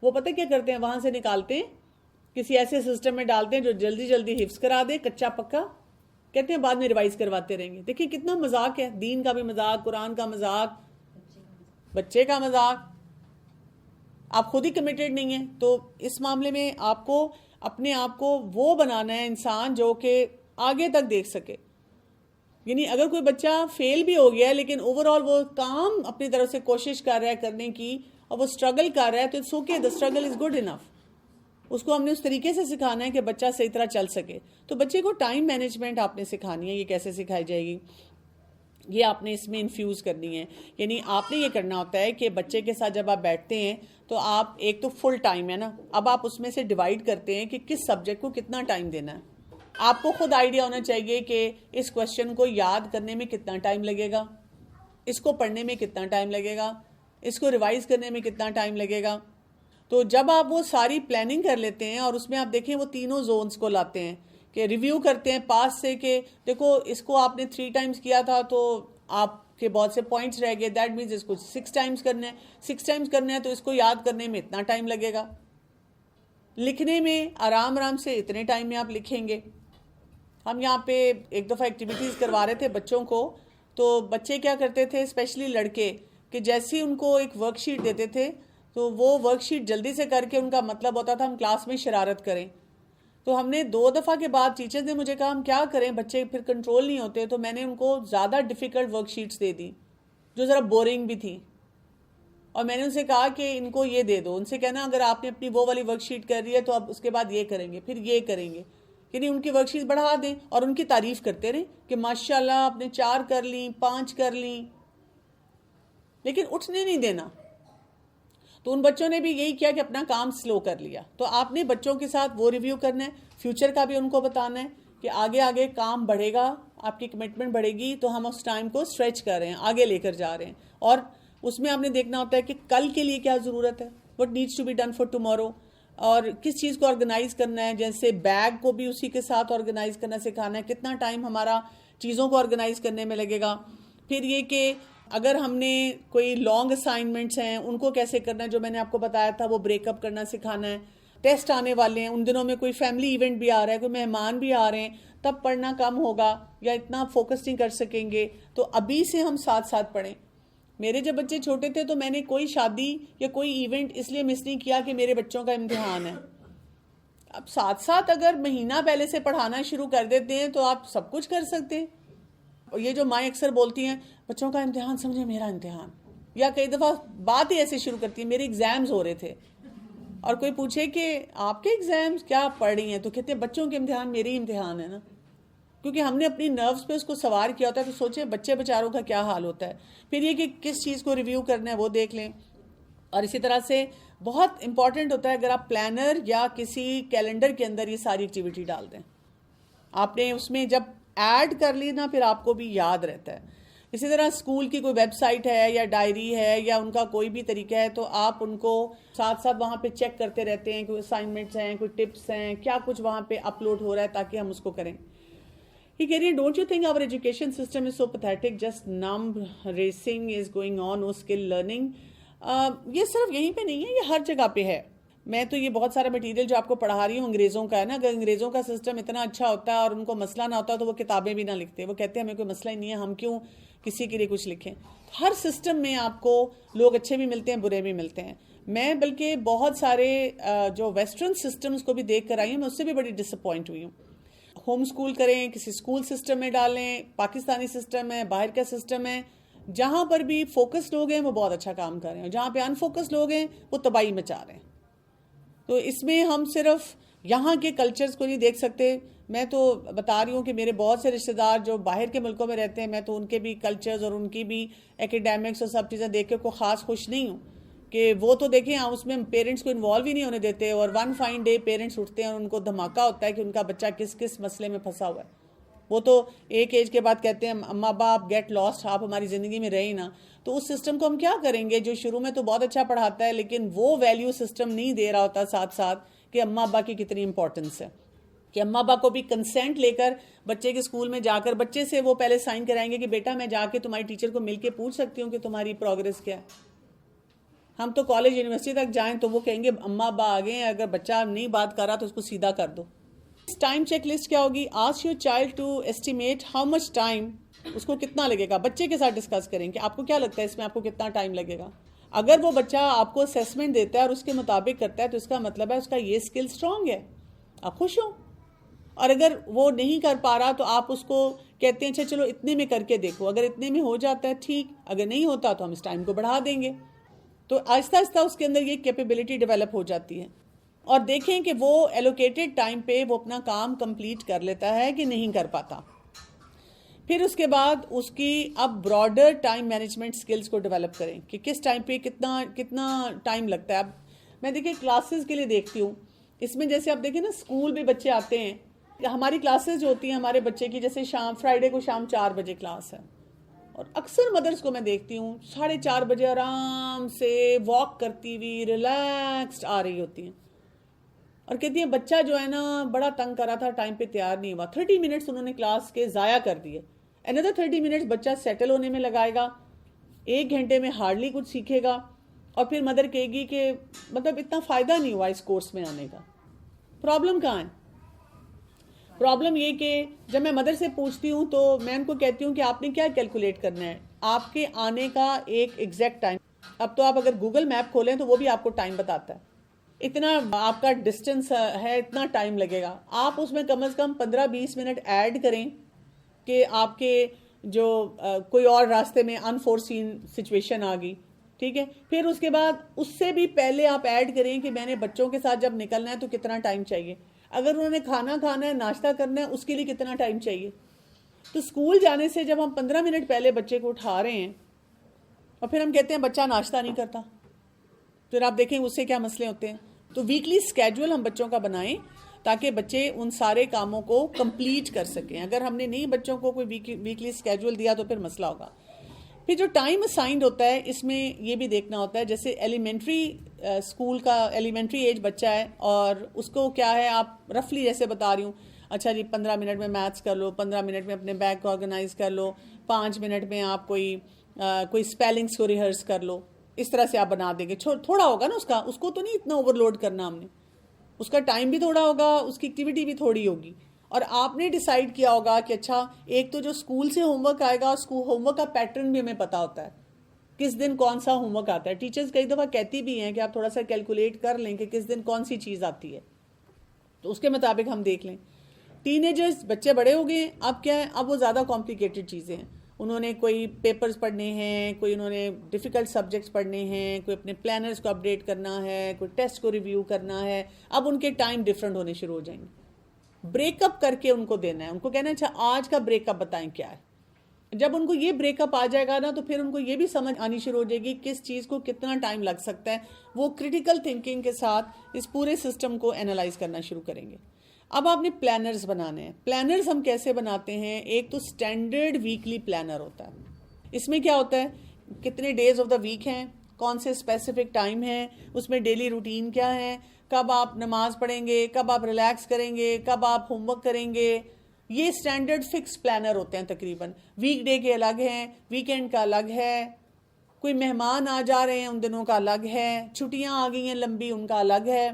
وہ پتہ کیا کرتے ہیں، وہاں سے نکالتے ہیں، کسی ایسے سسٹم میں ڈالتے ہیں جو جلدی جلدی حفظ کرا دے، کچا پکا، کہتے ہیں بعد میں ریوائز کرواتے رہیں گے. دیکھیں کتنا مذاق ہے، دین کا بھی مذاق، قرآن کا مذاق، بچے کا مذاق. آپ خود ہی کمیٹڈ نہیں ہیں. تو اس معاملے میں آپ کو اپنے آپ کو وہ بنانا ہے انسان جو کہ آگے تک دیکھ سکے. یعنی اگر کوئی بچہ فیل بھی ہو گیا ہے لیکن اوور آل وہ کام اپنی طرف سے کوشش کر رہا ہے کرنے کی اور وہ اسٹرگل کر رہا ہے، تو it's okay, the struggle is good enough. اس کو ہم نے اس طریقے سے سکھانا ہے کہ بچہ صحیح طرح چل سکے. تو بچے کو ٹائم مینجمنٹ آپ نے سکھانی ہے. یہ کیسے سکھائی جائے گی؟ یہ آپ نے اس میں انفیوز کرنی ہے. یعنی آپ نے یہ کرنا ہوتا ہے کہ بچے کے ساتھ جب آپ بیٹھتے ہیں تو آپ ایک تو فل ٹائم ہے نا، اب آپ اس میں سے ڈیوائڈ کرتے ہیں کہ کس سبجیکٹ کو کتنا ٹائم دینا ہے. آپ کو خود آئیڈیا ہونا چاہیے کہ اس کوشچن کو یاد کرنے میں کتنا ٹائم لگے گا، اس کو پڑھنے میں کتنا ٹائم لگے گا، اس کو ریوائز کرنے میں کتنا ٹائم لگے گا. تو جب آپ وہ ساری پلاننگ کر لیتے ہیں اور اس میں آپ دیکھیں وہ تینوں زونز کو لاتے ہیں کہ ریویو کرتے ہیں پاس سے کہ دیکھو اس کو آپ نے 3 ٹائمز کیا تھا تو آپ کے بہت سے پوائنٹس رہ گئے، دیٹ مینز اس کو 6 ٹائمز کرنا ہے. 6 ٹائمز کرنا ہے تو اس کو یاد کرنے میں اتنا ٹائم لگے گا. لکھنے میں آرام سے اتنے ٹائم میں آپ لکھیں گے. ہم یہاں پہ ایک دفعہ ایکٹیویٹیز کروا رہے تھے بچوں کو، تو بچے کیا کرتے تھے اسپیشلی لڑکے کہ جیسے ہی ان کو ایک ورک شیٹ دیتے تھے تو وہ ورک شیٹ جلدی سے کر کے ان کا مطلب ہوتا تھا ہم کلاس میں شرارت کریں. تو ہم نے 2 دفعہ کے بعد ٹیچرز نے مجھے کہا ہم کیا کریں، بچے پھر کنٹرول نہیں ہوتے. تو میں نے ان کو زیادہ ڈیفیکلٹ ورک شیٹس دے دی جو ذرا بورنگ بھی تھی، اور میں نے ان سے کہا کہ ان کو یہ دے دو. ان سے کہنا اگر آپ نے اپنی وہ والی ورک شیٹ کر رہی ہے تو اب اس کے بعد یہ کریں گے، پھر یہ کریں گے. یعنی ان کی ورک شیٹ بڑھا دیں اور ان کی تعریف کرتے رہیں کہ ماشاءاللہ آپ نے 4 کر لیں، 5 کر لیں، لیکن اٹھنے نہیں دینا. تو ان بچوں نے بھی یہی کیا کہ اپنا کام سلو کر لیا. تو آپ نے بچوں کے ساتھ وہ ریویو کرنا ہے، فیوچر کا بھی ان کو بتانا ہے کہ آگے آگے کام بڑھے گا، آپ کی کمٹمنٹ بڑھے گی تو ہم اس ٹائم کو اسٹریچ کر رہے ہیں، آگے لے کر جا رہے ہیں. اور اس میں آپ نے دیکھنا ہوتا ہے کہ کل کے لیے کیا ضرورت ہے، what needs to be done for tomorrow، اور کس چیز کو آرگنائز کرنا ہے. جیسے بیگ کو بھی اسی کے ساتھ آرگنائز کرنا سکھانا ہے، کتنا ٹائم ہمارا چیزوں کو آرگنائز کرنے میں لگے گا. پھر یہ کہ اگر ہم نے کوئی لانگ اسائنمنٹس ہیں ان کو کیسے کرنا ہے، جو میں نے آپ کو بتایا تھا وہ بریک اپ کرنا سکھانا ہے. ٹیسٹ آنے والے ہیں، ان دنوں میں کوئی فیملی ایونٹ بھی آ رہا ہے، کوئی مہمان بھی آ رہے ہیں، تب پڑھنا کم ہوگا یا اتنا فوکس نہیں کر سکیں گے. تو ابھی سے ہم ساتھ ساتھ پڑھیں. میرے جب بچے چھوٹے تھے تو میں نے کوئی شادی یا کوئی ایونٹ اس لیے مس نہیں کیا کہ میرے بچوں کا امتحان ہے. اب ساتھ ساتھ اگر مہینہ پہلے سے پڑھانا شروع کر دیتے ہیں تو آپ سب کچھ کر سکتے ہیں. اور یہ جو مائیں اکثر بولتی ہیں بچوں کا امتحان سمجھے میرا امتحان، یا کئی دفعہ بات ہی ایسے شروع کرتی ہیں میرے ایگزامز ہو رہے تھے، اور کوئی پوچھے کہ آپ کے ایگزامز کیا پڑھ رہی ہیں تو کہتے ہیں بچوں کے امتحان میرے ہی امتحان ہے نا. کیونکہ ہم نے اپنی نروز پہ اس کو سوار کیا ہوتا ہے. تو سوچیں بچے بچاروں کا کیا حال ہوتا ہے. پھر یہ کہ کس چیز کو ریویو کرنا ہے وہ دیکھ لیں. اور اسی طرح سے بہت امپورٹنٹ ہوتا ہے اگر آپ پلانر یا کسی کیلنڈر کے اندر یہ ساری ایکٹیویٹی ڈال دیں، آپ نے اس میں جب ایڈ کر لی نا پھر آپ کو بھی یاد رہتا ہے. اسی طرح اسکول کی کوئی ویب سائٹ ہے یا ڈائری ہے یا ان کا کوئی بھی طریقہ ہے تو آپ ان کو ساتھ ساتھ وہاں پہ چیک کرتے رہتے ہیں، کوئی اسائنمنٹس ہیں، کوئی ٹپس ہیں، کیا کچھ وہاں پہ اپلوڈ ہو رہا ہے تاکہ ہم اس کو کریں. یہ کہہ رہی ہیں don't you think our education system is so pathetic, just numb racing is going on, no skill learning. یہ صرف یہیں پہ نہیں ہے، یہ ہر جگہ پہ ہے. میں تو یہ بہت سارا مٹیریل جو آپ کو پڑھا رہی ہوں انگریزوں کا ہے نا. اگر انگریزوں کا سسٹم اتنا اچھا ہوتا ہے اور ان کو مسئلہ نہ ہوتا تو وہ کتابیں بھی نہ لکھتے. وہ کہتے ہیں ہمیں کوئی مسئلہ ہی نہیں ہے، ہم کیوں کسی کے لیے کچھ لکھیں. ہر سسٹم میں آپ کو لوگ اچھے بھی ملتے ہیں، برے بھی ملتے ہیں. میں بلکہ بہت سارے جو ویسٹرن سسٹمز کو بھی دیکھ کر آئی ہوں، میں اس سے بھی بڑی ڈس اپوائنٹ ہوئی ہوں. ہوم اسکول کریں، کسی اسکول سسٹم میں ڈالیں، پاکستانی سسٹم ہے، باہر کا سسٹم ہے، جہاں پر بھی فوکس لوگ ہیں وہ بہت اچھا کام کر رہے ہیں، اور جہاں پہ ان فوکس لوگ ہیں وہ تباہی مچا رہے ہیں. تو اس میں ہم صرف یہاں کے کلچرز کو نہیں دیکھ سکتے. میں تو بتا رہی ہوں کہ میرے بہت سے رشتہ دار جو باہر کے ملکوں میں رہتے ہیں، میں تو ان کے بھی کلچرز اور ان کی بھی ایکیڈیمکس اور سب چیزیں دیکھ کے کوئی خاص خوش نہیں ہوں کہ وہ تو دیکھیں اس میں پیرنٹس کو انوالو ہی نہیں ہونے دیتے، اور ون فائن ڈے پیرنٹس اٹھتے ہیں اور ان کو دھماکہ ہوتا ہے کہ ان کا بچہ کس کس مسئلے میں پھنسا ہوا ہے. وہ تو ایک ایج کے بعد کہتے ہیں اماں باپ گیٹ لاسٹ، آپ ہماری زندگی میں رہے نا. تو اس سسٹم کو ہم کیا کریں گے جو شروع میں تو بہت اچھا پڑھاتا ہے لیکن وہ ویلیو سسٹم نہیں دے رہا ہوتا ساتھ ساتھ کہ اماں ابا کی کتنی امپورٹنس ہے، کہ اماں ابا کو بھی کنسینٹ لے کر بچے کے اسکول میں جا کر بچے سے وہ پہلے سائن کرائیں گے کہ بیٹا میں جا کے تمہاری ٹیچر کو مل کے پوچھ سکتی ہوں کہ تمہاری پروگرس کیا ہے. ہم تو کالج یونیورسٹی تک جائیں تو وہ کہیں گے اماں ابا آ گئے ہیں, اگر بچہ نہیں بات کر رہا تو اس کو سیدھا کر دو. ٹائم چیک لسٹ کیا ہوگی؟ Ask your child to estimate how much time, اس کو کتنا لگے گا. بچے کے ساتھ ڈسکس کریں کہ آپ کو کیا لگتا ہے اس میں آپ کو کتنا ٹائم لگے گا. اگر وہ بچہ آپ کو اسیسمنٹ دیتا ہے اور اس کے مطابق کرتا ہے تو اس کا مطلب ہے اس کا یہ اسکل اسٹرانگ ہے, آپ خوش ہو. اور اگر وہ نہیں کر پا رہا تو آپ اس کو کہتے ہیں اچھا چلو اتنے میں کر کے دیکھو, اگر اتنے میں ہو جاتا ہے ٹھیک, اگر نہیں ہوتا تو ہم اس ٹائم کو بڑھا دیں گے. تو آہستہ آہستہ اس کے اندر یہ کیپیبلٹی ڈیولپ ہو جاتی ہے. اور دیکھیں کہ وہ ایلوکیٹڈ ٹائم پہ وہ اپنا کام کمپلیٹ کر لیتا ہے کہ نہیں کر پاتا. پھر اس کے بعد اس کی اب براڈر ٹائم مینجمنٹ سکلز کو ڈیولپ کریں کہ کس ٹائم پہ کتنا ٹائم لگتا ہے. اب میں دیکھیں کلاسز کے لیے دیکھتی ہوں, اس میں جیسے آپ دیکھیں نا اسکول میں بچے آتے ہیں, ہماری کلاسز جو ہوتی ہیں ہمارے بچے کی, جیسے فرائیڈے کو شام 4 بجے کلاس ہے, اور اکثر مدرس کو میں دیکھتی ہوں 4:30 بجے آرام سے واک کرتی ہوئی ریلیکسڈ آ رہی ہوتی ہیں اور کہتی ہیں بچہ جو ہے نا بڑا تنگ کر رہا تھا, ٹائم پہ تیار نہیں ہوا. 30 منٹس انہوں نے کلاس کے ضائع کر دیے. another 30 منٹس بچہ سیٹل ہونے میں لگائے گا, 1 گھنٹے میں ہارڈلی کچھ سیکھے گا, اور پھر مدر کہے گی کہ مطلب اتنا فائدہ نہیں ہوا اس کورس میں آنے کا. پرابلم کہاں ہے؟ پرابلم یہ کہ جب میں مدر سے پوچھتی ہوں تو میں ان کو کہتی ہوں کہ آپ نے کیا کیلکولیٹ کرنا ہے, آپ کے آنے کا ایک ایگزیکٹ ٹائم. اب تو آپ اگر گوگل میپ کھولیں تو وہ بھی آپ کو ٹائم بتاتا ہے, اتنا آپ کا ڈسٹینس ہے, اتنا ٹائم لگے گا. آپ اس میں کم از کم 15-20 منٹ ایڈ کریں کہ آپ کے جو کوئی اور راستے میں انفورسین سچویشن آ گئی, ٹھیک ہے. پھر اس کے بعد اس سے بھی پہلے آپ ایڈ کریں کہ میں نے بچوں کے ساتھ جب نکلنا ہے تو کتنا ٹائم چاہیے, اگر انہوں نے کھانا ہے, ناشتہ کرنا ہے, اس کے لیے کتنا ٹائم چاہیے. تو اسکول جانے سے جب ہم 15 منٹ پہلے بچے کو اٹھا رہے ہیں اور پھر ہم کہتے ہیں بچہ ناشتہ نہیں کرتا, پھر آپ دیکھیں اس سے کیا مسئلے ہوتے ہیں. تو ویکلی اسکیجول ہم بچوں کا بنائیں تاکہ بچے ان سارے کاموں کو کمپلیٹ کر سکیں. اگر ہم نے نہیں بچوں کو کوئی ویکلی اسکیجول دیا تو پھر مسئلہ ہوگا. پھر جو ٹائم اسائنڈ ہوتا ہے اس میں یہ بھی دیکھنا ہوتا ہے, جیسے ایلیمنٹری اسکول کا ایلیمنٹری ایج بچہ ہے اور اس کو کیا ہے, آپ رفلی جیسے بتا رہی ہوں, اچھا جی 15 منٹ میں میتھس کر لو, 15 منٹ میں اپنے بیگ کو آرگنائز کر لو, 5 منٹ میں آپ کوئی اسپیلنگس کو ریہرس کر لو. اس طرح سے آپ بنا دیں گے. تھوڑا ہوگا نا اس کو تو نہیں اتنا اوور لوڈ کرنا ہم نے, اس کا ٹائم بھی تھوڑا ہوگا, اس کی ایکٹیویٹی بھی تھوڑی ہوگی. اور آپ نے ڈیسائیڈ کیا ہوگا کہ اچھا ایک تو جو اسکول سے ہوم ورک آئے گا, ہوم ورک کا پیٹرن بھی ہمیں پتا ہوتا ہے, کس دن کون سا ہوم ورک آتا ہے. ٹیچرز کئی دفعہ کہتی بھی ہیں کہ آپ تھوڑا سا کیلکولیٹ کر لیں کہ کس دن کون سی چیز آتی ہے, تو اس کے مطابق ہم دیکھ لیں. ٹین ایجرز بچے بڑے ہو گئے, اب کیا ہے, اب وہ زیادہ کمپلیکیٹڈ چیزیں ہیں. انہوں نے کوئی پیپرز پڑھنے ہیں, کوئی انہوں نے ڈیفیکلٹ سبجیکٹس پڑھنے ہیں, کوئی اپنے پلانرز کو اپڈیٹ کرنا ہے, کوئی ٹیسٹ کو ریویو کرنا ہے. اب ان کے ٹائم ڈفرینٹ ہونے شروع ہو جائیں گے. بریک اپ کر کے ان کو دینا ہے, ان کو کہنا ہے اچھا آج کا بریک اپ بتائیں کیا ہے. جب ان کو یہ بریک اپ آ جائے گا نا تو پھر ان کو یہ بھی سمجھ آنی شروع ہو جائے گی کس چیز کو کتنا ٹائم لگ سکتا ہے. وہ کریٹیکل تھنکنگ کے ساتھ اس پورے سسٹم کو اینالائز کرنا شروع کریں گے. اب آپ نے پلانرز بنانے ہیں. پلانرز ہم کیسے بناتے ہیں؟ ایک تو سٹینڈرڈ ویکلی پلانر ہوتا ہے. اس میں کیا ہوتا ہے, کتنے ڈیز آف دا ویک ہیں, کون سے اسپیسیفک ٹائم ہیں, اس میں ڈیلی روٹین کیا ہے, کب آپ نماز پڑھیں گے, کب آپ ریلیکس کریں گے, کب آپ ہوم ورک کریں گے. یہ سٹینڈرڈ فکس پلانر ہوتے ہیں تقریباً. ویک ڈے کے الگ ہیں, ویکینڈ کا الگ ہے, کوئی مہمان آ جا رہے ہیں ان دنوں کا الگ ہے, چھٹیاں آ گئی ہیں لمبی ان کا الگ ہے.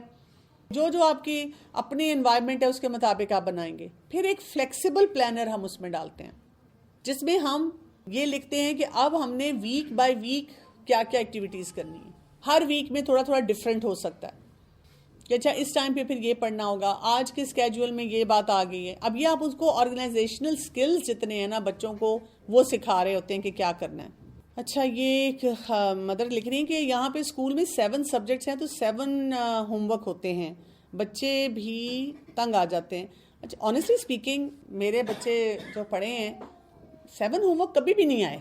جو آپ کی اپنی انوائرمنٹ ہے اس کے مطابق آپ بنائیں گے. پھر ایک فلیکسیبل پلانر ہم اس میں ڈالتے ہیں جس میں ہم یہ لکھتے ہیں کہ اب ہم نے ویک بائی ویک کیا کیا ایکٹیویٹیز کرنی ہے. ہر ویک میں تھوڑا تھوڑا ڈفرینٹ ہو سکتا ہے کہ اچھا اس ٹائم پہ پھر یہ پڑھنا ہوگا, آج کے اسکیجول میں یہ بات آ گئی ہے. اب یہ آپ اس کو آرگنائزیشنل سکلز جتنے ہیں نا بچوں کو وہ سکھا رہے ہوتے ہیں کہ کیا کرنا ہے. اچھا یہ مدر لکھ رہی ہیں کہ یہاں پہ اسکول میں 7 سبجیکٹس ہیں تو 7 ہوم ورک ہوتے ہیں, بچے بھی تنگ آ جاتے ہیں. اچھا آنیسٹلی اسپیکنگ میرے بچے جو پڑھے ہیں 7 ہوم ورک کبھی بھی نہیں آئے.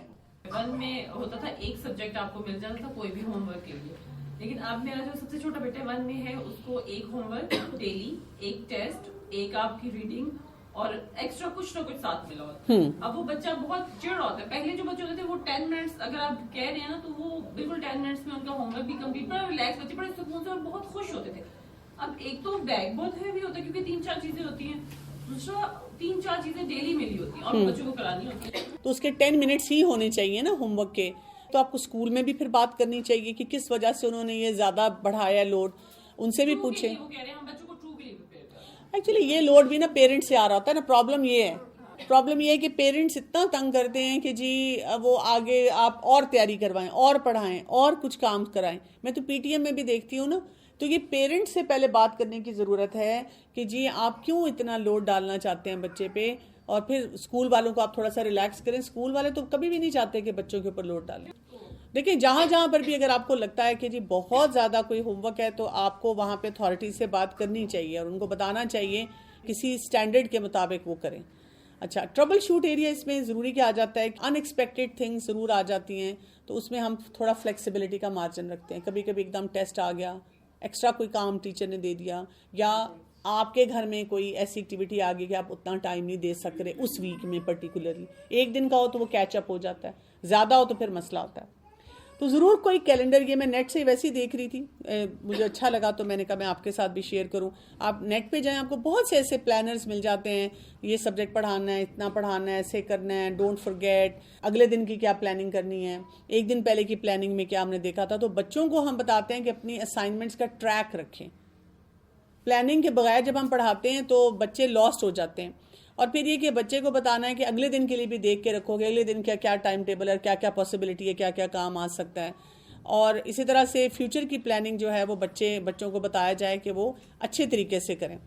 1 میں ہوتا تھا ایک سبجیکٹ آپ کو مل جاتا تھا کوئی بھی ہوم ورک کے لیے, لیکن اب میرا جو سب سے چھوٹا بیٹا 1 میں ہے اس کو ایک ہوم ورک ڈیلی, ایک ٹیسٹ, ایک آپ کی ریڈنگ اور ایکسٹرا کچھ نہ کچھ ساتھ ملا ہوتا ہے. اب وہ بچہ بہت چڑ ہوتا ہے. پہلے جو بچے ہوتے تھے وہ 10 منٹس اگر آپ کہہ رہے ہیں نا تو وہ بالکل 10 منٹس میں ان کا ہوم ورک بھی کمپلیٹ, بڑا ریلیکس, بچے بڑے سکون سے اور بہت خوش ہوتے تھے. اب ایک تو بیگ بہت ہیوی ہوتا ہے کیونکہ 3-4 چیزیں ہوتی ہیں, دوسرا 3-4 چیزیں ڈیلی ملی ہوتی ہیں اور بچوں کو کرانی ہوتی ہیں, تو اس کے 10 منٹس ہی ہونے چاہیے نا ہوم ورک کے. تو آپ کو اسکول میں بھی پھر بات کرنی چاہیے کہ کس وجہ سے انہوں نے یہ زیادہ بڑھایا ہے لوڈ, ان سے بھی پوچھیں. ایکچولی یہ لوڈ بھی نا پیرنٹ سے آ رہا ہوتا ہے نا. پرابلم یہ ہے کہ پیرنٹس اتنا تنگ کرتے ہیں کہ جی وہ آگے آپ اور تیاری کروائیں اور پڑھائیں اور کچھ کام کرائیں. میں تو پی ٹی ایم میں بھی دیکھتی ہوں نا, تو یہ پیرنٹس سے پہلے بات کرنے کی ضرورت ہے کہ جی آپ کیوں اتنا لوڈ ڈالنا چاہتے ہیں بچے پہ, اور پھر اسکول والوں کو آپ تھوڑا سا ریلیکس کریں. اسکول والے تو کبھی بھی نہیں چاہتے کہ بچوں کے اوپر لوڈ ڈالیں. دیکھیں جہاں پر بھی اگر آپ کو لگتا ہے کہ جی بہت زیادہ کوئی ہوم ورک ہے تو آپ کو وہاں پہ اتھارٹی سے بات کرنی چاہیے اور ان کو بتانا چاہیے کسی اسٹینڈرڈ کے مطابق وہ کریں. اچھا, ٹربل شوٹ ایریا اس میں ضروری کیا آ جاتا ہے, ان ایکسپیکٹڈ تھنگس ضرور آ جاتی ہیں, تو اس میں ہم تھوڑا فلیکسیبلٹی کا مارجن رکھتے ہیں. کبھی کبھی ایک دم ٹیسٹ آ گیا, ایکسٹرا کوئی کام ٹیچر نے دے دیا, یا آپ کے گھر میں کوئی ایسی ایکٹیویٹی آ گئی کہ آپ اتنا ٹائم نہیں دے سک رہے اس ویک میں پرٹیکولرلی. ایک دن کا ہو تو وہ کیچ اپ ہو جاتا ہے, زیادہ ہو تو پھر مسئلہ ہوتا ہے. تو ضرور کوئی کیلنڈر, یہ میں نیٹ سے ویسے ہی دیکھ رہی تھی, مجھے اچھا لگا تو میں نے کہا میں آپ کے ساتھ بھی شیئر کروں. آپ نیٹ پہ جائیں, آپ کو بہت سے ایسے پلانرز مل جاتے ہیں, یہ سبجیکٹ پڑھانا ہے, اتنا پڑھانا ہے, ایسے کرنا ہے, ڈونٹ فرگیٹ, اگلے دن کی کیا پلاننگ کرنی ہے, ایک دن پہلے کی پلاننگ میں کیا ہم نے دیکھا تھا. تو بچوں کو ہم بتاتے ہیں کہ اپنی اسائنمنٹس کا ٹریک رکھیں. پلاننگ کے بغیر جب ہم پڑھاتے ہیں تو بچے لاسٹ ہو جاتے ہیں. اور پھر یہ کہ بچے کو بتانا ہے کہ اگلے دن کے لیے بھی دیکھ کے رکھو گے, اگلے دن کیا کیا ٹائم ٹیبل ہے, کیا کیا پاسبلٹی ہے, کیا کیا کام آ سکتا ہے. اور اسی طرح سے فیوچر کی پلاننگ جو ہے وہ بچوں کو بتایا جائے کہ وہ اچھے طریقے سے کریں.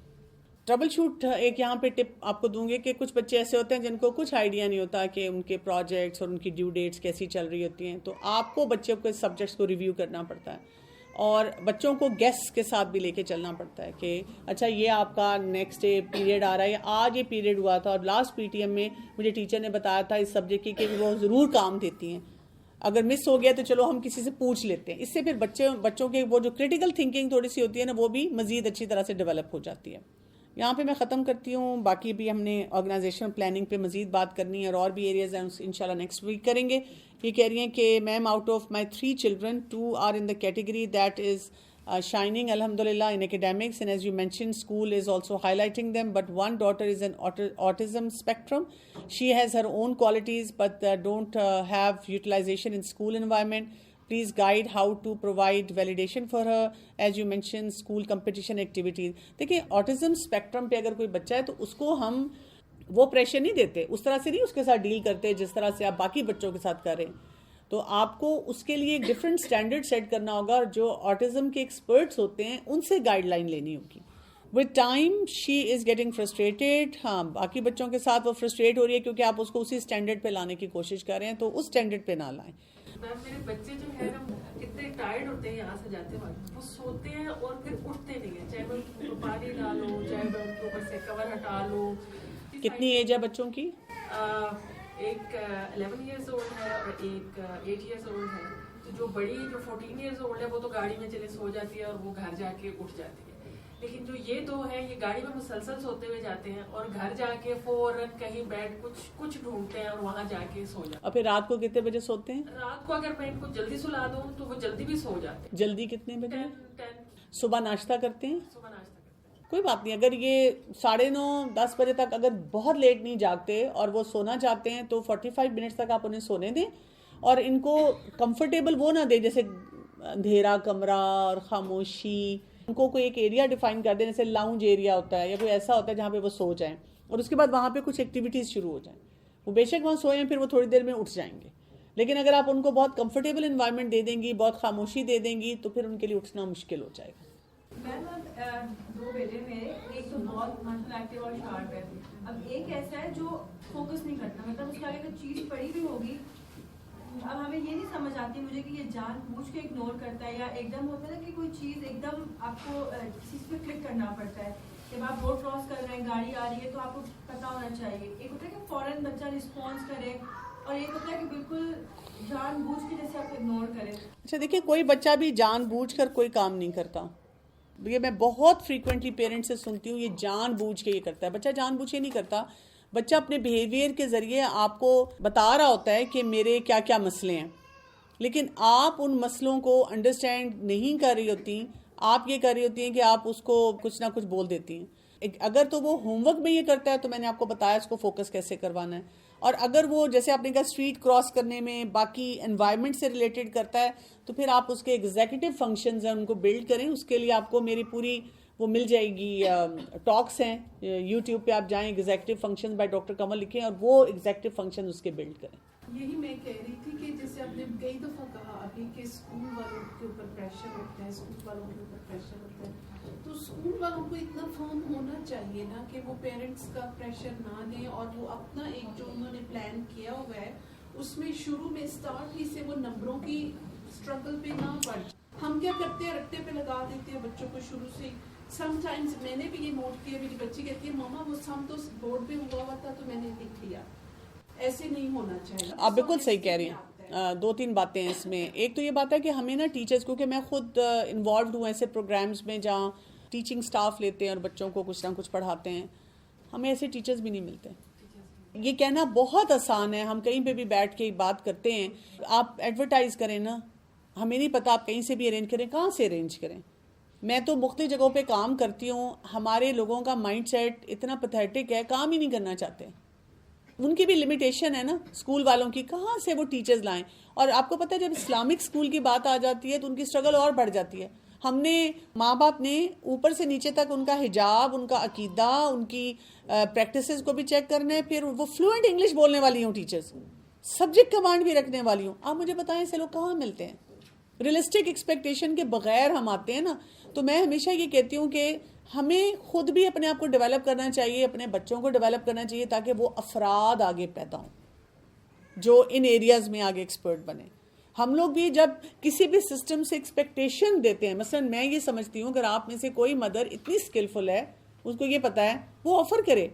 ٹربل شوٹ ایک یہاں پہ ٹپ آپ کو دوں گے کہ کچھ بچے ایسے ہوتے ہیں جن کو کچھ آئیڈیا نہیں ہوتا کہ ان کے پروجیکٹس اور ان کی ڈیو ڈیٹس کیسی چل رہی ہوتی ہیں. تو آپ کو بچوں کے سبجیکٹس کو ریویو کرنا پڑتا ہے اور بچوں کو گیس کے ساتھ بھی لے کے چلنا پڑتا ہے کہ اچھا یہ آپ کا نیکسٹ ڈے پیریڈ آ رہا ہے, آج یہ پیریڈ ہوا تھا اور لاسٹ پی ٹی ایم میں مجھے ٹیچر نے بتایا تھا اس سبجیکٹ کی کہ وہ ضرور کام دیتی ہیں, اگر مس ہو گیا تو چلو ہم کسی سے پوچھ لیتے ہیں. اس سے پھر بچوں کے وہ جو کریٹیکل تھنکنگ تھوڑی سی ہوتی ہے نا, وہ بھی مزید اچھی طرح سے ڈیولپ ہو جاتی ہے. یہاں پہ میں ختم کرتی ہوں. باقی بھی ہم نے آرگنائزیشنل پلاننگ پہ مزید بات کرنی ہے اور بھی ایریاز ہیں, انشاءاللہ نیکسٹ ویک کریں گے. یہ کہہ رہی ہیں کہ میم out of my 3 children 2 are in the category that is shining alhamdulillah in academics, and as you mentioned school is also highlighting them, but one daughter is an autism spectrum. She has her own qualities but don't have utilization in school environment. Please guide how to provide validation for her, as you mentioned school competition activities. دیکھیں autism spectrum پہ اگر کوئی بچہ ہے تو اس کو ہم وہ پریشر نہیں دیتے, اس طرح سے نہیں اس کے ساتھ ڈیل کرتے جس طرح سے آپ باقی بچوں کے ساتھ کریں. تو آپ کو اس کے لیے ایک ڈفرینٹ اسٹینڈرڈ سیٹ کرنا ہوگا, اور جو آٹزم کے ایکسپرٹس ہوتے ہیں ان سے گائیڈ لائن لینی ہوگی. With time she is getting frustrated, ہاں باقی بچوں کے ساتھ وہ فرسٹریٹ ہو رہی ہے کیونکہ آپ اس کو اسی اسٹینڈرڈ پہ لانے کی کوشش کر رہے ہیں, تو اس اسٹینڈرڈ پہ نہ لائیں. میرے بچے جو ہے نا اتنے ٹائرڈ ہوتے ہیں یہاں سے جاتے وقت, وہ سوتے ہیں اور پھر اٹھتے نہیں ہیں, چاہے وہ پانی ڈالو, چاہے وہ اوپر سے کور ہٹا لو. کتنی ایج ہے بچوں کی؟ ایک 11 ایئرز اولڈ ہے اور ایک 8 ایئرز اولڈ ہے. جو بڑی جو 14 ایئرز اولڈ ہے وہ تو گاڑی میں چلے سو جاتی ہے اور وہ گھر جا کے اٹھ جاتی ہے. لیکن جو یہ دو ہیں یہ گاڑی میں مسلسل سوتے ہوئے جاتے ہیں اور گھر جا کے فوراً کہیں بیٹھ کچھ ڈھونڈتے ہیں اور وہاں جا کے سو جاتے ہیں. اور پھر رات کو کتنے بجے سوتے ہیں؟ رات کو اگر میں ان کو جلدی سلا دوں تو وہ جلدی بھی سو جاتے ہیں. جلدی کتنے بجے؟ 10. صبح ناشتہ کرتے ہیں؟ صبح ناشتہ کرتے ہیں. کوئی بات نہیں, اگر یہ 9:30 10 بجے تک اگر بہت لیٹ نہیں جاگتے اور وہ سونا چاہتے ہیں تو 45 منٹس تک آپ انہیں سونے دیں, اور ان کو کمفرٹیبل وہ نہ دیں جیسے اندھیرا کمرہ اور خاموشی. ان کو کوئی ایک ایریا ڈیفائن کر دیں, جیسے لاؤنج ایریا ہوتا ہے یا کوئی ایسا ہوتا ہے جہاں پہ وہ سو جائیں, اور اس کے بعد وہاں پہ کچھ ایکٹیویٹیز شروع ہو جائیں. وہ بے شک وہاں سوئیں, پھر وہ تھوڑی دیر میں اٹھ جائیں گے. لیکن اگر آپ ان کو بہت کمفرٹیبل انوائرمنٹ دے دیں گی, بہت خاموشی دے دیں گی, تو پھر ان کے لیے اٹھنا مشکل ہو جائے گا. میم اب 2 بیٹے میرے, ایک تو بہت ماشاء اللہ ایکٹیو اور شارپ ہے, اب ایک ایسا ہے جو فوکس نہیں کرتا, مطلب اس کے آگے کوئی چیز پڑی بھی ہوگی, اب ہمیں یہ نہیں سمجھ آتی مجھے کہ یہ جان بوجھ کے اگنور کرتا ہے, یا ایک دم ہوتا ہے نا کہ کوئی چیز ایک دم آپ کو کسی پہ کلک کرنا پڑتا ہے. جب آپ روڈ کراس کر رہے ہیں, گاڑی آ رہی ہے, تو آپ کو پتہ ہونا چاہیے. ایک ہوتا ہے کہ فوراً بچہ رسپانس کرے, اور ایک ہوتا ہے کہ بالکل جان بوجھ کے جیسے آپ اگنور کرے. اچھا دیکھیں, کوئی بچہ بھی جان بوجھ کر کوئی کام نہیں کرتا. یہ میں بہت فریکوینٹلی پیرنٹ سے سنتی ہوں, یہ جان بوجھ کے یہ کرتا ہے. بچہ جان بوجھ کے نہیں کرتا, بچہ اپنے بیہیویئر کے ذریعے آپ کو بتا رہا ہوتا ہے کہ میرے کیا کیا مسئلے ہیں, لیکن آپ ان مسئلوں کو انڈرسٹینڈ نہیں کر رہی ہوتی. آپ یہ کر رہی ہوتی ہیں کہ آپ اس کو کچھ نہ کچھ بول دیتی ہیں. اگر تو وہ ہوم ورک میں یہ کرتا ہے تو میں نے آپ کو بتایا اس کو فوکس کیسے کروانا ہے. اور اگر وہ جیسے آپ نے کہا اسٹریٹ کراس کرنے میں باقی انوائرمنٹ سے ریلیٹڈ کرتا ہے تو پھر آپ اس کے ایگزیکٹو فنکشنز ہیں ان کو بلڈ کریں. اس کے لیے آپ کو میری پوری وہ مل جائے گی ٹاکس ہیں یوٹیوب پہ, آپ جائیں ایگزیکٹو فنکشن بائی ڈاکٹر کمل لکھیں اور وہ ایگزیکٹو فنکشن اس کے بلڈ کریں. یہی میں کہہ رہی تھی کہ جیسے آپ نے کئی دفعہ کہا ابھی کہ اسکول والوں کے اوپر پریشر ہوتا ہے, اسکول والوں کے اوپر پریشر ہوتا ہے, تو اسکول والوں کو اتنا فرم ہونا چاہیے نا کہ وہ پیرنٹس کا پریشر نہ دیں اور وہ اپنا ایک جو انہوں نے پلان کیا ہوا ہے اس میں شروع میں اسٹارٹ ہی سے وہ نمبروں کی اسٹرگل پہ نہ پڑ. ہم کیا کرتے ہیں, رٹے پہ لگا دیتے ہیں بچوں کو شروع سے. سم ٹائمز میں نے بھی یہ نوٹ کیا, میری بچی کہتی ہے ماما وہ سم تو بورڈ پہ ہوا تھا تو میں نے لکھ لیا. ایسے نہیں ہونا چاہیے. آپ بالکل صحیح کہہ رہی ہیں. 2-3 باتیں ہیں اس میں. ایک تو یہ بات ہے کہ ہمیں نا ٹیچرز, کیونکہ میں خود انوالوڈ ہوں ایسے پروگرامز میں جہاں ٹیچنگ سٹاف لیتے ہیں اور بچوں کو کچھ نہ کچھ پڑھاتے ہیں, ہمیں ایسے ٹیچرز بھی نہیں ملتے. یہ کہنا بہت آسان ہے, ہم کہیں پہ بھی بیٹھ کے بات کرتے ہیں. آپ ایڈورٹائز کریں نا, ہمیں نہیں پتا آپ کہیں سے بھی ارینج کریں, کہاں سے ارینج کریں. میں تو مختلف جگہوں پہ کام کرتی ہوں, ہمارے لوگوں کا مائنڈ سیٹ اتنا پیتھیٹک ہے, کام ہی نہیں کرنا چاہتے. ان کی بھی لمیٹیشن ہے نا اسکول والوں کی, کہاں سے وہ ٹیچرز لائیں. اور آپ کو پتہ ہے جب اسلامک اسکول کی بات آ جاتی ہے تو ان کی اسٹرگل اور بڑھ جاتی ہے. ہم نے ماں باپ نے اوپر سے نیچے تک ان کا حجاب, ان کا عقیدہ, ان کی پریکٹسز کو بھی چیک کرنا ہے. پھر وہ فلوئنٹ انگلش بولنے والی ہوں ٹیچرز, سبجیکٹ کمانڈ بھی رکھنے والی ہوں. آپ مجھے بتائیں ایسے لوگ کہاں ملتے ہیں؟ ریئلسٹک ایکسپیکٹیشن کے بغیر ہم آتے ہیں نا. تو میں ہمیشہ یہ کہتی ہوں کہ ہمیں خود بھی اپنے آپ کو ڈیولپ کرنا چاہیے, اپنے بچوں کو ڈیولپ کرنا چاہیے تاکہ وہ افراد آگے پیدا ہوں جو ان ایریاز میں آگے ایکسپرٹ بنے. ہم لوگ بھی جب کسی بھی سسٹم سے ایکسپیکٹیشن دیتے ہیں, مثلا میں یہ سمجھتی ہوں اگر آپ میں سے کوئی مدر اتنی اسکلفل ہے, اس کو یہ پتا ہے, وہ آفر کرے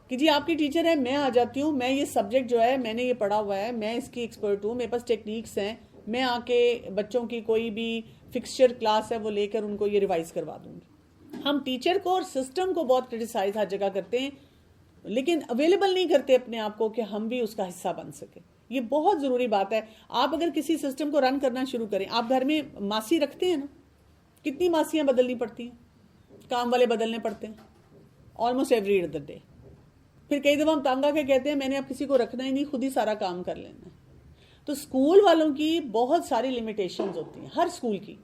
کہ جی آپ کی ٹیچر ہے, میں آ جاتی ہوں, میں یہ سبجیکٹ جو ہے میں نے یہ پڑھا ہوا ہے, میں اس کی ایکسپرٹ ہوں, میرے پاس ٹیکنیکس ہیں, میں آ کے بچوں کی کوئی بھی فکسچر کلاس ہے وہ لے کر ان کو یہ ریوائز کروا دوں گی. ہم ٹیچر کو اور سسٹم کو بہت کرٹیسائز ہر جگہ کرتے ہیں, لیکن اویلیبل نہیں کرتے اپنے آپ کو کہ ہم بھی اس کا حصہ بن سکیں. یہ بہت ضروری بات ہے. آپ اگر کسی سسٹم کو رن کرنا شروع کریں, آپ گھر میں ماسی رکھتے ہیں نا, کتنی ماسیاں بدلنی پڑتی ہیں, کام والے بدلنے پڑتے ہیں آلموسٹ ایوری ادر ڈے. پھر کئی دفعہ ہم تانگ آ کے کہتے ہیں میں نے اب کسی کو رکھنا ہی نہیں, خود ہی سارا کام کر لینا ہے. تو اسکول والوں کی بہت ساری لمیٹیشنز ہوتی ہیں, ہر اسکول کی.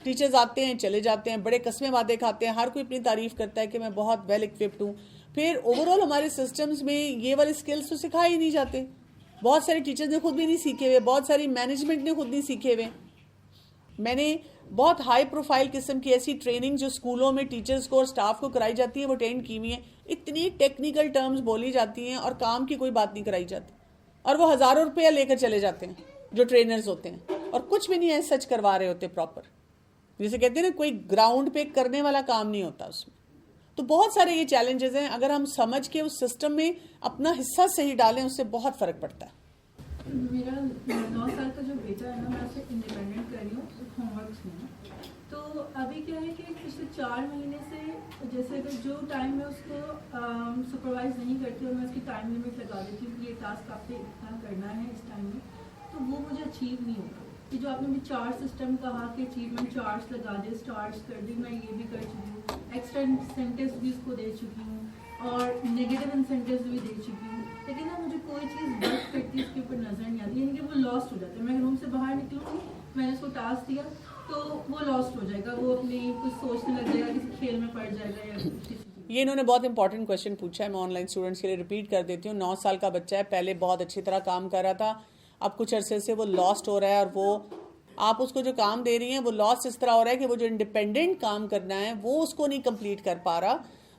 ٹیچرز آتے ہیں چلے جاتے ہیں, بڑے قسمیں وعدے کھاتے ہیں, ہر کوئی اپنی تعریف کرتا ہے کہ میں بہت ویل اکوپڈ ہوں. پھر اوور آل ہمارے سسٹمز میں یہ والے اسکلس تو سکھائے ہی نہیں جاتے. بہت سارے ٹیچرز نے خود بھی نہیں سیکھے ہوئے, بہت ساری مینجمنٹ نے خود نہیں سیکھے ہوئے. میں نے بہت ہائی پروفائل قسم کی ایسی ٹریننگ جو اسکولوں میں ٹیچرز کو اور اسٹاف کو کرائی جاتی ہے وہ اٹینڈ کی ہوئی ہیں. اتنی ٹیکنیکل ٹرمز بولی جاتی ہیں اور کام کی کوئی بات نہیں کرائی جاتی, اور وہ ہزاروں روپیہ لے کر چلے جاتے ہیں جو ٹرینرز ہوتے ہیں, اور کچھ بھی نہیں ہے سچ کروا رہے ہوتے پراپر. جیسے کہتے ہیں نا کوئی گراؤنڈ پہ کرنے والا کام نہیں ہوتا اس میں. تو بہت سارے یہ چیلنجز ہیں, اگر ہم سمجھ کے اس سسٹم میں اپنا حصہ صحیح ڈالیں اس سے بہت فرق پڑتا ہے. میرا 9 سال کا جو بیٹا ہے نا, میں اسے انڈیپینڈنٹ کر رہی ہوں ہوم ورکس میں. تو ابھی کیا ہے کہ پچھلے 4 مہینے سے جیسے کہ جو ٹائم میں اس کو سپروائز نہیں کرتی اور میں اس کی ٹائم لمٹ لگا دیتی ہوں کہ یہ ٹاسک آپ نے اتنا کرنا ہے اس ٹائم میں, تو وہ مجھے اچیو نہیں ہوتا. کہ جو آپ نے چارٹ سسٹم کہا کہ اچیومنٹ چارٹس لگا دے, اسٹارٹس کر دی, میں یہ بھی کر چکی ہوں, ایکسٹرا انسینٹیوز بھی اس کو دے چکی ہوں اور نیگیٹو انسینٹیوز بھی دے چکی ہوں, لیکن نا مجھے کوئی چیز ورک کرتی اس کے اوپر نظر نہیں آتی. یعنی کہ وہ لاسٹ ہو جاتا ہے. میں روم سے باہر نکلوں گی, میں نے اس کو ٹاسک دیا تو وہ لاسٹ ہو جائے گا, وہ اپنی کچھ سوچنے لگ جائے گا, کسی کھیل میں پڑ جائے گا یا کسی. یہ انہوں نے بہت امپورٹنٹ کوشچن پوچھا ہے, میں آن لائن اسٹوڈنٹس کے لیے ریپیٹ کر دیتی ہوں. 9 سال کا بچہ ہے, پہلے بہت اچھی طرح کام کر رہا تھا, اب کچھ عرصے سے وہ لاسٹ ہو رہا ہے, اور وہ آپ اس کو جو کام دے رہی ہیں وہ لاسٹ اس طرح ہو رہا ہے کہ وہ جو انڈیپینڈنٹ کام کرنا ہے وہ اس کو نہیں کمپلیٹ کر پا رہا.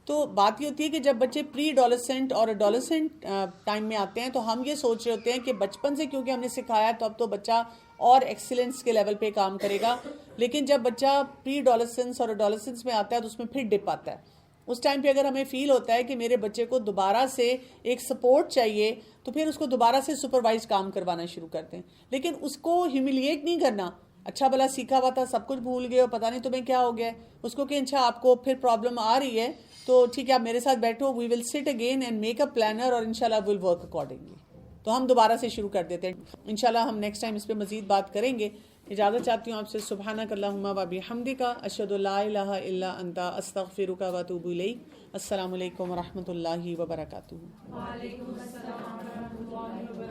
تو بات یہ ہوتی ہے کہ جب بچے پری ایڈولسنٹ اور ایڈولسنٹ ٹائم میں آتے ہیں تو ہم یہ سوچ رہے ہوتے ہیں کہ بچپن سے کیونکہ ہم نے سکھایا تو اب تو بچہ اور ایکسیلنس کے لیول پہ کام کرے گا. لیکن جب بچہ پری ایڈولسنس اور ایڈولسنس میں آتا ہے تو اس میں پھر ڈپ آتا ہے. اس ٹائم پہ اگر ہمیں فیل ہوتا ہے کہ میرے بچے کو دوبارہ سے ایک سپورٹ چاہیے تو پھر اس کو دوبارہ سے سپروائز کام کروانا شروع کرتے ہیں. لیکن اس کو ہیوملیٹ نہیں کرنا, اچھا بھلا سیکھا ہوا تھا, سب کچھ بھول گئے اور پتہ نہیں تمہیں کیا ہو گیا. اس کو کہ اچھا آپ کو پھر پرابلم آ رہی ہے تو ٹھیک ہے آپ میرے ساتھ بیٹھو, وی ول سٹ again and make a planner اور انشاءاللہ ول ورک اکارڈنگلی. تو ہم دوبارہ سے شروع کر دیتے ہیں. انشاءاللہ ہم نیکسٹ ٹائم اس پہ مزید بات کریں گے اجازت چاہتی ہوں آپ سے. سبحانک اللہم و بحمدک اشہد ان لا الہ الا انت استغفرک و اتوب الیک. السلام علیکم و رحمۃ اللہ وبرکاتہ. وعلیکم السلام ورحمۃ اللہ وبرکاتہ.